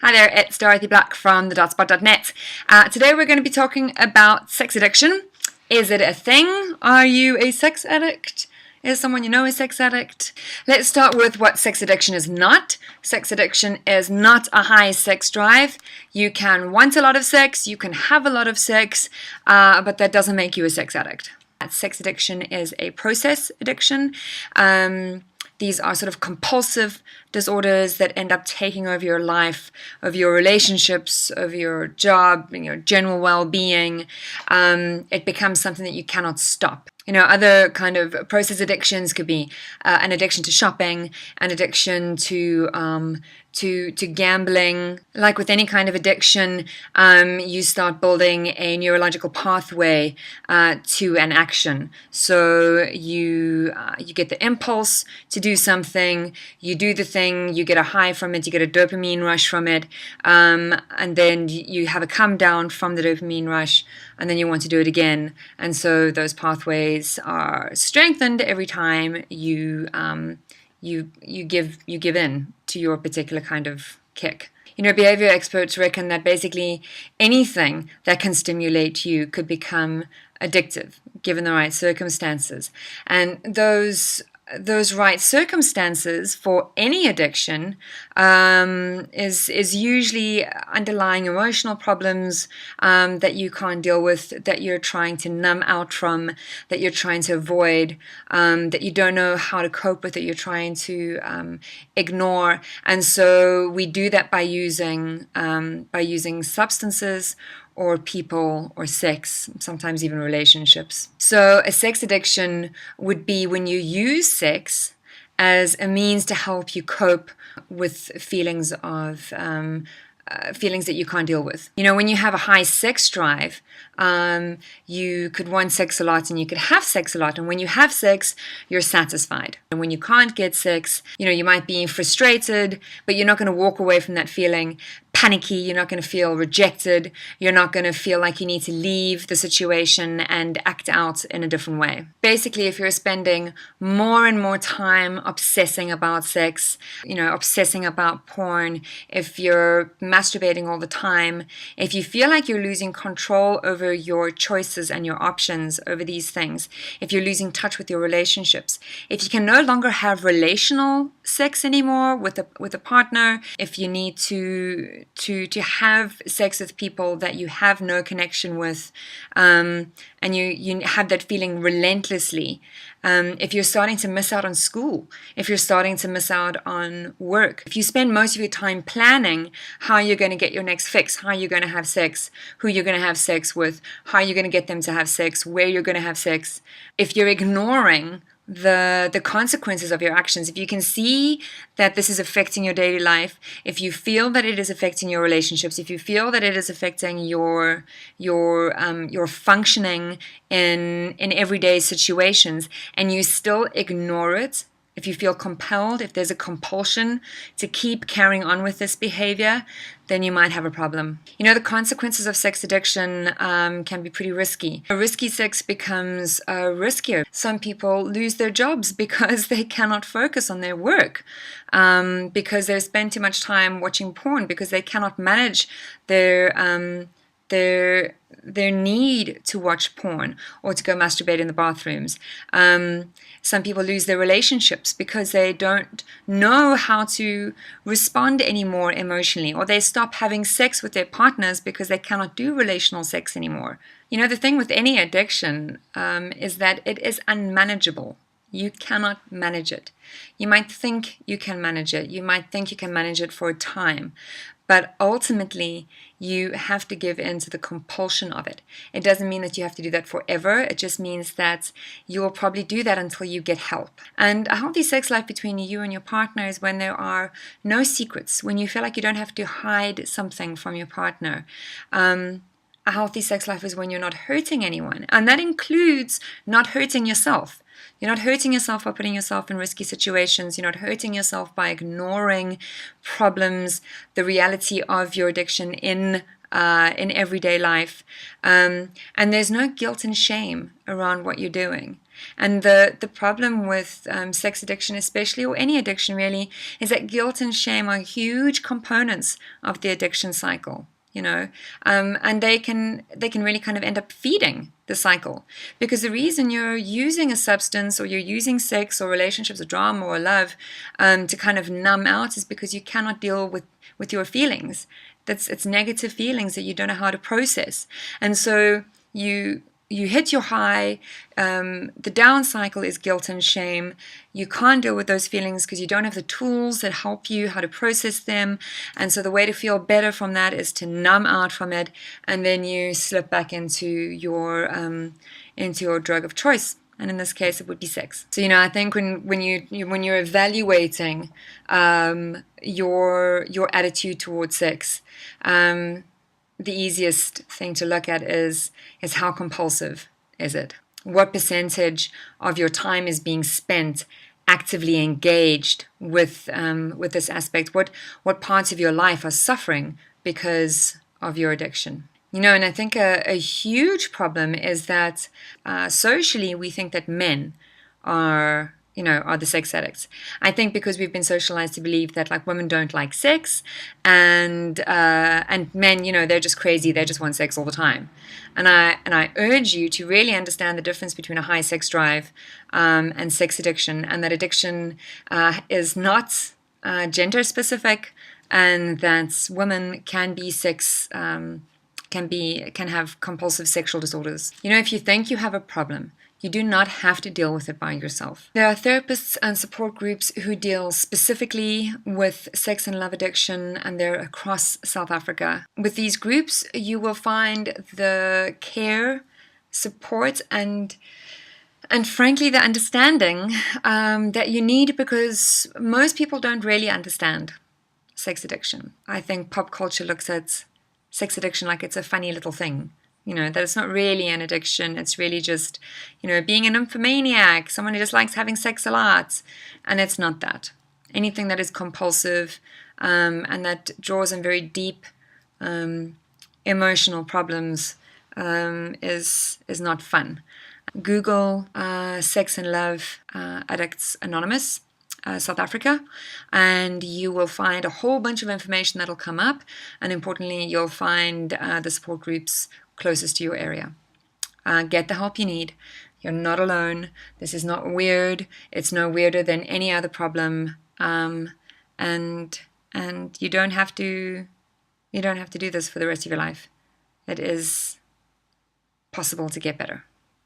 Hi there, it's Dorothy Black from thedotspot.net. Today we're going to be talking about sex addiction. Is it a thing? Are you a sex addict? Is someone you know a sex addict? Let's start with what sex addiction is not. Sex addiction is not a high sex drive. You can want a lot of sex, you can have a lot of sex, but that doesn't make you a sex addict. Sex addiction is a process addiction. These are sort of compulsive disorders that end up taking over your life, of your relationships, of your job, your general well-being. It becomes something that you cannot stop. Other kind of process addictions could be an addiction to shopping, an addiction to gambling. Like with any kind of addiction, you start building a neurological pathway to an action. So you get the impulse to do something, you do the thing, you get a high from it, you get a dopamine rush from it, and then you have a come down from the dopamine rush, and then you want to do it again. And so those pathways are strengthened every time you give in to your particular kind of kick. Behavior experts reckon that basically anything that can stimulate you could become addictive given the right circumstances. And those right circumstances for any addiction is usually underlying emotional problems that you can't deal with, that you're trying to numb out from, that you're trying to avoid, that you don't know how to cope with, that you're trying to ignore. And so we do that by using substances or people or sex, sometimes even relationships. So a sex addiction would be when you use sex as a means to help you cope with feelings that you can't deal with. When you have a high sex drive, you could want sex a lot and you could have sex a lot. And when you have sex, you're satisfied. And when you can't get sex, you might be frustrated, but you're not going to walk away from that feeling panicky. You're not going to feel rejected. You're not going to feel like you need to leave the situation and act out in a different way. Basically, if you're spending more and more time obsessing about sex, obsessing about porn, if you're masturbating all the time, if you feel like you're losing control over your choices and your options over these things, if you're losing touch with your relationships, if you can no longer have relational sex anymore with a partner, if you need to have sex with people that you have no connection with, and you have that feeling relentlessly, if you're starting to miss out on school, if you're starting to miss out on work, if you spend most of your time planning how you're going to get your next fix, how you're going to have sex, who you're going to have sex with, how you're going to get them to have sex, where you're going to have sex, if you're ignoring the consequences of your actions, if you can see that this is affecting your daily life, if you feel that it is affecting your relationships, if you feel that it is affecting your functioning in everyday situations, and you still ignore it, if you feel compelled, if there's a compulsion to keep carrying on with this behavior, then you might have a problem. The consequences of sex addiction can be pretty risky. Risky sex becomes riskier. Some people lose their jobs because they cannot focus on their work, because they spend too much time watching porn, because they cannot manage their need to watch porn or to go masturbate in the bathrooms. Some people lose their relationships because they don't know how to respond anymore emotionally, or they stop having sex with their partners because they cannot do relational sex anymore. The thing with any addiction is that it is unmanageable. You cannot manage it. You might think you can manage it. You might think you can manage it for a time. But ultimately, you have to give in to the compulsion of it. It doesn't mean that you have to do that forever. It just means that you will probably do that until you get help. And a healthy sex life between you and your partner is when there are no secrets, when you feel like you don't have to hide something from your partner. A healthy sex life is when you're not hurting anyone. And that includes not hurting yourself. You're not hurting yourself by putting yourself in risky situations. You're not hurting yourself by ignoring problems, the reality of your addiction in everyday life. And there's no guilt and shame around what you're doing. And the problem with sex addiction especially, or any addiction really, is that guilt and shame are huge components of the addiction cycle, and they can really kind of end up feeding the cycle. Because the reason you're using a substance, or you're using sex or relationships or drama or love to kind of numb out, is because you cannot deal with your feelings. It's negative feelings that you don't know how to process. And so you hit your high, the down cycle is guilt and shame. You can't deal with those feelings because you don't have the tools that help you how to process them. And so the way to feel better from that is to numb out from it, and then you slip back into your drug of choice. And in this case, it would be sex. So, I think when you're evaluating your attitude towards sex, the easiest thing to look at is how compulsive is it? What percentage of your time is being spent actively engaged with this aspect? What parts of your life are suffering because of your addiction? And I think a huge problem is that socially we think that men are the sex addicts. I think because we've been socialized to believe that like women don't like sex, and men, they're just crazy. They just want sex all the time. And I urge you to really understand the difference between a high sex drive and sex addiction, and that addiction is not gender specific, and that women can be can have compulsive sexual disorders. If you think you have a problem, you do not have to deal with it by yourself. There are therapists and support groups who deal specifically with sex and love addiction, and they're across South Africa. With these groups, you will find the care, support, and frankly, the understanding that you need, because most people don't really understand sex addiction. I think pop culture looks at sex addiction like it's a funny little thing. That it's not really an addiction. It's really just, being an nymphomaniac, someone who just likes having sex a lot. And it's not that. Anything that is compulsive and that draws in very deep emotional problems is not fun. Google Sex and Love Addicts Anonymous, South Africa, and you will find a whole bunch of information that'll come up. And importantly, you'll find the support groups closest to your area. Get the help you need. You're not alone. This is not weird. It's no weirder than any other problem. And you don't have to do this for the rest of your life. It is possible to get better.